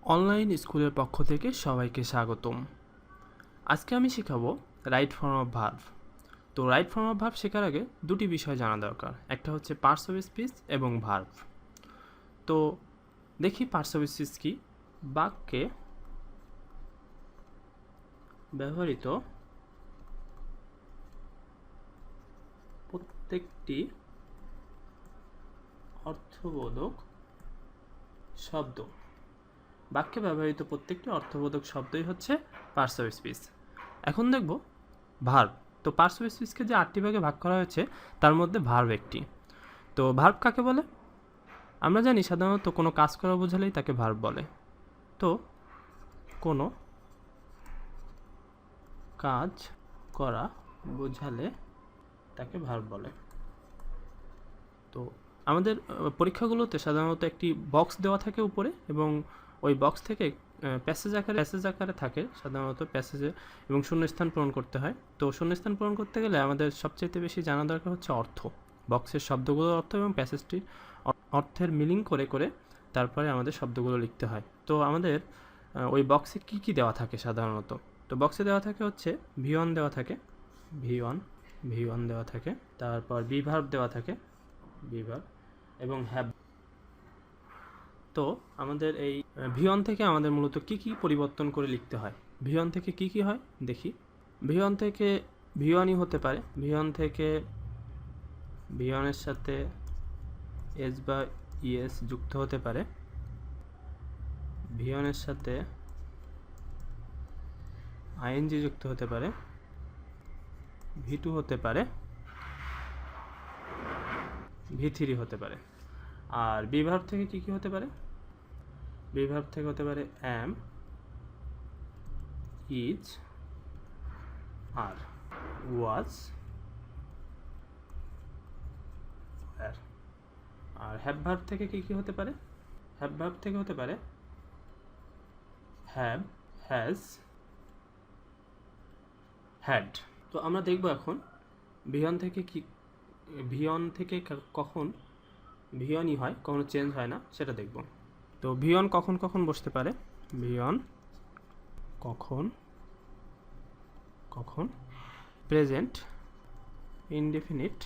Online স্কুলের পক্ষ থেকে সবাইকে স্বাগতম। আজকে আমি শেখাবো রাইট ফর্ম অফ ভার্ব। তো রাইট ফর্ম অফ ভার্ব শেখার আগে দুটি বিষয় জানা দরকার, একটা হচ্ছে পার্টস অফ স্পিচ এবং ভার্ব। তো দেখি পার্টস অফ স্পিচ কি। বাক্যে ব্যবহৃত প্রত্যেকটি অর্থবোধক শব্দ, বাক্যে ব্যবহৃত প্রত্যেকটি অর্থবোধক শব্দই হচ্ছে পার্টস অফ স্পিচ। এখন দেখব ভার্ব। তো পার্টস অফ স্পিচকে যে 8টি ভাগে ভাগ করা হয়েছে তার মধ্যে ভার্ব একটি। তো ভার্ব কাকে বলে? আমরা জানি সাধারণত কোনো কাজ করা বোঝালেই তাকে ভার্ব বলে। তো কোনো কাজ করা বোঝালে তাকে ভার্ব বলে। তো আমাদের পরীক্ষাগুলোতে সাধারণত একটি বক্স দেওয়া থাকে উপরে, এবং ওই বক্স থেকে প্যাসেজ আকারে থাকে সাধারণত প্যাসেজে, এবং শূন্যস্থান পূরণ করতে হয়। তো শূন্যস্থান পূরণ করতে গেলে আমাদের সবচেয়ে বেশি জানা দরকার হচ্ছে অর্থ, বক্সের শব্দগুলোর অর্থ এবং প্যাসেজটির অর্থের মিলিং করে করে তারপরে আমাদের শব্দগুলো লিখতে হয়। তো আমাদের ওই বক্সে কি কি দেওয়া থাকে সাধারণত? তো বক্সে দেওয়া থাকে হচ্ছে V1 দেওয়া থাকে, V1 দেওয়া থাকে, তারপর বি ভার্ব দেওয়া থাকে, বি ভার্ব, এবং হ্যাভ। তো আমাদের এই V1 থেকে আমাদের মূলত কি কি পরিবর্তন করে লিখতে হয়? V1 থেকে কি কি হয় দেখি। V1 থেকে V1ই হতে পারে, V1 থেকে V1 এর সাথে এস বা ইএস যুক্ত হতে পারে, V1 এর সাথে আইএনজি যুক্ত হতে পারে, V2 হতে পারে, V3 হতে পারে। আর বি ভার্ব থেকে কি কি হতে পারে? বি ভার্ব থেকে হতে পারে am, is, are, was, were. আর হ্যাভ ভার্ব থেকে কি কি হতে পারে? হ্যাভ ভার্ব থেকে হতে পারে হ্যাভ, হ্যাজ, হ্যাড। তো আমরা দেখব এখন V1 থেকে V1 থেকে কখন V1ই হয়, কখনো চেঞ্জ হয় না, সেটা দেখব। তো V1 কখন কখন বসতে পারে? V1 কখন প্রেজেন্ট ইনডেফিনিট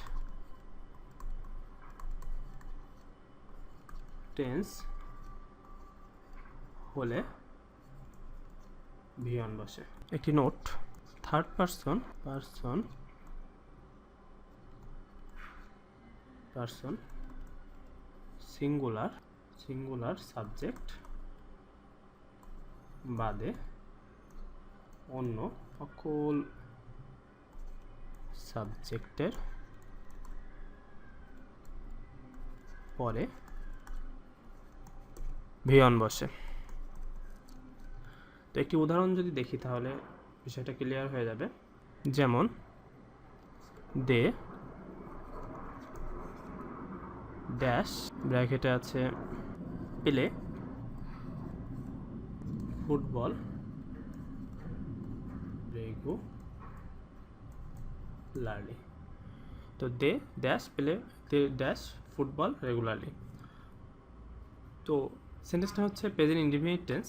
টেন্স হলে V1 বসে। একটি note, third person singular subject বাদে অন্য সকল সাবজেক্টের পরে V1 বসে। তো একটি উদাহরণ যদি দেখি তাহলে বিষয়টা ক্লিয়ার হয়ে যাবে। যেমন দে ড্যাশ ব্র্যাকেটে আছে প্লে ফুটবল রেগুলারলি। তো they dash play dash football regularly. তো সেন্টেন্সটা হচ্ছে present indefinite tense.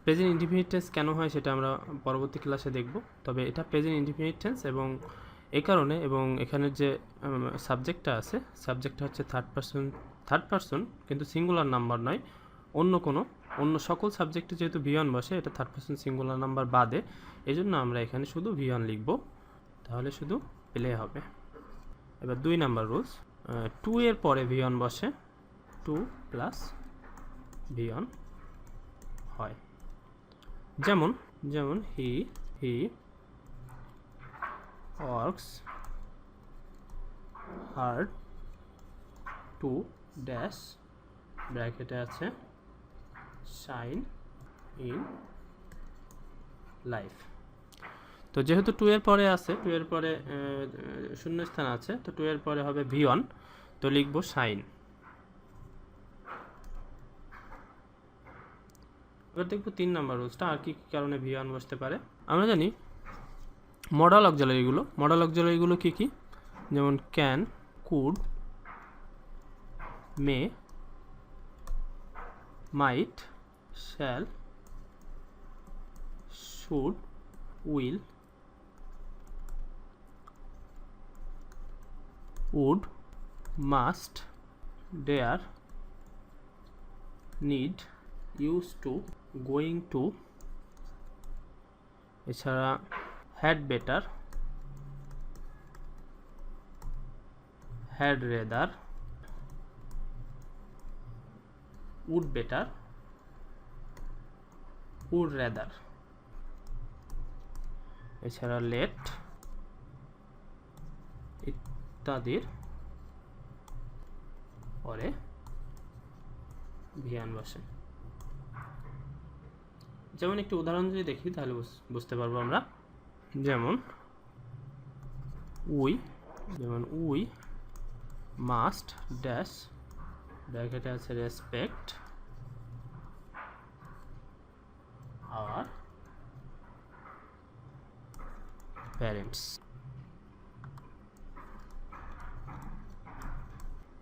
Present indefinite tense কেন হয় সেটা আমরা পরবর্তী ক্লাসে দেখব। তবে এটা প্রেজেন্ট ইনডিফিনিট টেন্স, এবং এই কারণে, এবং এখানের যে সাবজেক্টটা আছে, সাবজেক্টটা হচ্ছে থার্ড পারসন, কিন্তু সিঙ্গুলার নাম্বার নয়, অন্য সকল সাবজেক্টে যেহেতু V1 বসে, এটা থার্ড পারসন সিঙ্গুলার নাম্বার বাদে, এই জন্য আমরা এখানে শুধু V1 লিখব, তাহলে শুধু প্লে হবে। এবার 2 নাম্বার রুলস, 2 এর পরে V1 বসে, 2 প্লাস V1 হয়। যেমন he works hard to dash ব্র্যাকেটে আছে শাইন ইন লাইফ। তো যেহেতু 2 এর পরে আছে, 2 এর পরে শূন্যস্থান আছে, তো 2 এর পরে হবে V1, তো লিখব শাইন। এবার দেখব 3 নাম্বার রুলসটা আর কি কারণে V1 বসতে পারে। আমরা জানি মডাল অক্সিলারিগুলো কি কি? যেমন can, could, may, might, shall, should, will, would, must, dare, need, use to, going to, এছাড়া had better, had rather, would better, would rather, এছাড়া লেট ইত্যাদির পরে ভিয়ান বসে। যেমন একটি উদাহরণ যদি দেখি তাহলে বুঝতে পারবো আমরা। যেমন উই মাস্ট ড্যাশ, ব্র্যাকেটে আছে রেসপেক্ট আওয়ার প্যারেন্টস।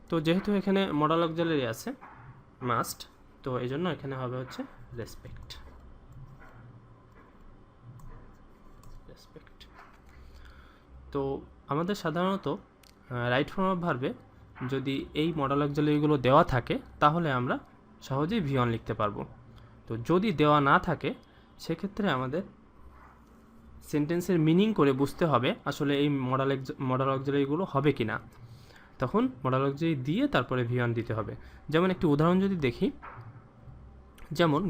তো যেহেতু এখানে মডাল অক্সিলারি আছে মাস্ট, তো এই জন্য এখানে হবে হচ্ছে রেসপেক্ট। তো আমাদের সাধারণত রাইট ফর্ম অফ ভার্বে যদি এই মডাল অক্সিলারিগুলো দেওয়া থাকে তাহলে আমরা সহজেই ভি1 লিখতে পারবো। তো যদি দেওয়া না থাকে সেক্ষেত্রে আমাদের সেন্টেন্সের মিনিং করে বুঝতে হবে আসলে এই মডাল অক্সিলারিগুলো হবে কি না। তখন মডাল অক্সিলারি দিয়ে তারপরে ভি1 দিতে হবে। যেমন একটি উদাহরণ যদি দেখি, যেমন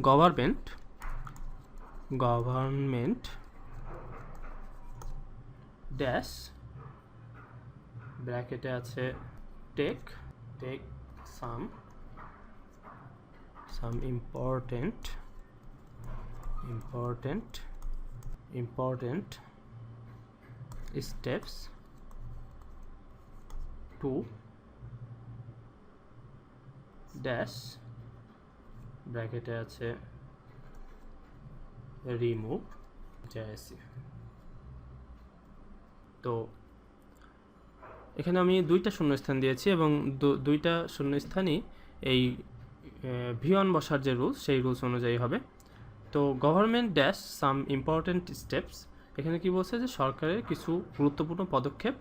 গভর্নমেন্ট ড্যাশ, ব্র্যাকেটে আছে take some important steps to dash, ব্র্যাকেটে আছে রিমুভ জেএসসি। তো এখানে আমি দুইটা শূন্যস্থান দিয়েছি এবং দুইটা শূন্যস্থানই এই ভি1 বসার যে রুলস সেই রুলস অনুযায়ী হবে। তো government dash some important steps, এখানে কি বলছে যে সরকারের কিছু গুরুত্বপূর্ণ পদক্ষেপ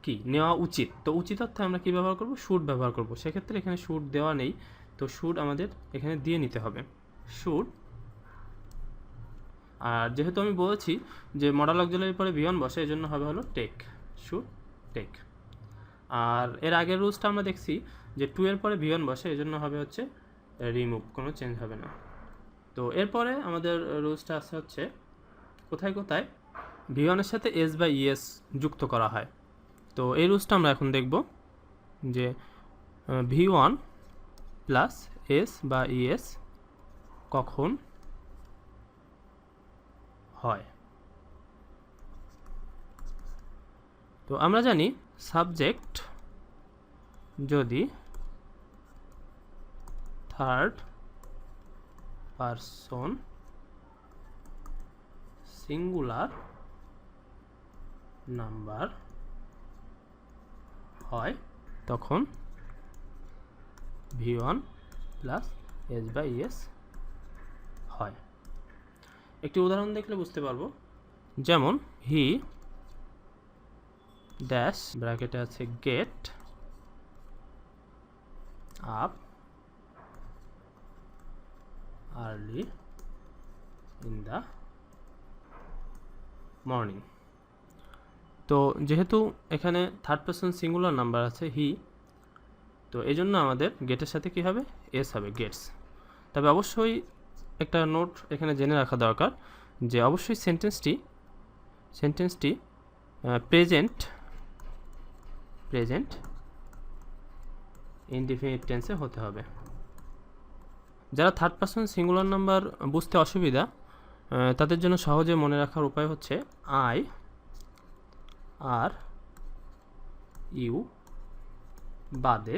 কি নেওয়া উচিত। তো উচিত অর্থে আমরা কি ব্যবহার করব, শুড ব্যবহার করব। সেক্ষেত্রে এখানে শুড দেওয়া নেই, তো শুড আমাদের এখানে দিয়ে নিতে হবে, শুড। আর যেহেতু আমি বলেছি যে মডাল অক্সিলারির পরে ভি1 বসে, এই জন্য হবে হলো টেক, শুড টেক। আর এর আগের রুলসটা আমরা দেখছি যে টু এর পরে ভি1 বসে, এই জন্য হবে হচ্ছে রিমুভ, কোনো চেঞ্জ হবে না। তো এরপরে আমাদের রুলসটা আছে হচ্ছে কোথায় কোথায় ভি1 এর সাথে এস বা ইএস যুক্ত করা হয়। তো এই রুলসটা আমরা এখন দেখব যে ভি1 প্লাস এস বা ইএস কখন হয়। তো আমরা জানি সাবজেক্ট যদি থার্ড পারসন সিঙ্গুলার নাম্বার হয় তখন V one plus S by S হয়। একটি উদাহরণ দেখলে বুঝতে পারবো। যেমন হি ড্যাশ, ব্র্যাকেটে আছে get up early in the morning. তো যেহেতু এখানে থার্ড পারসন সিঙ্গুলার নাম্বার আছে হি, তো এই জন্য আমাদের গেটের সাথে কি হবে, এস হবে, গেটস। তবে অবশ্যই একটা নোট এখানে জেনে রাখা দরকার যে অবশ্যই সেন্টেন্সটি প্রেজেন্ট ইনডিফিনিট টেন্সে হতে হবে। যারা থার্ড পারসন সিঙ্গুলার নাম্বার বুঝতে অসুবিধা তাদের জন্য সহজে মনে রাখার উপায় হচ্ছে আই আর ইউ বাদে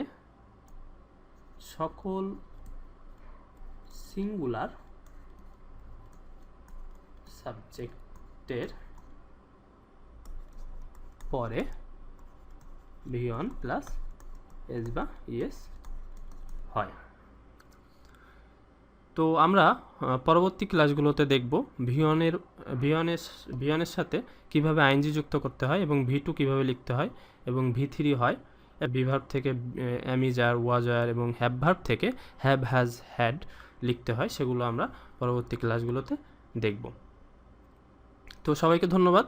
সকল সিঙ্গুলার সাবজেক্টের পরে ভি1 প্লাস এস বা ইএস হয়। তো আমরা পরবর্তী ক্লাসগুলোতে দেখব ভি ওয়ানের সাথে কিভাবে আইএনজি যুক্ত করতে হয় এবং ভি2 কিভাবে লিখতে হয় এবং ভি3 হয়। বি ভার্ব থেকে এম ইজ আর, ওয়াজ আর এবং হ্যাভ ভার্ব থেকে হ্যাভ, হ্যাজ, হ্যাড লিখতে হয়, সেগুলো আমরা পরবর্তী ক্লাসগুলোতে দেখব। তো সবাইকে ধন্যবাদ।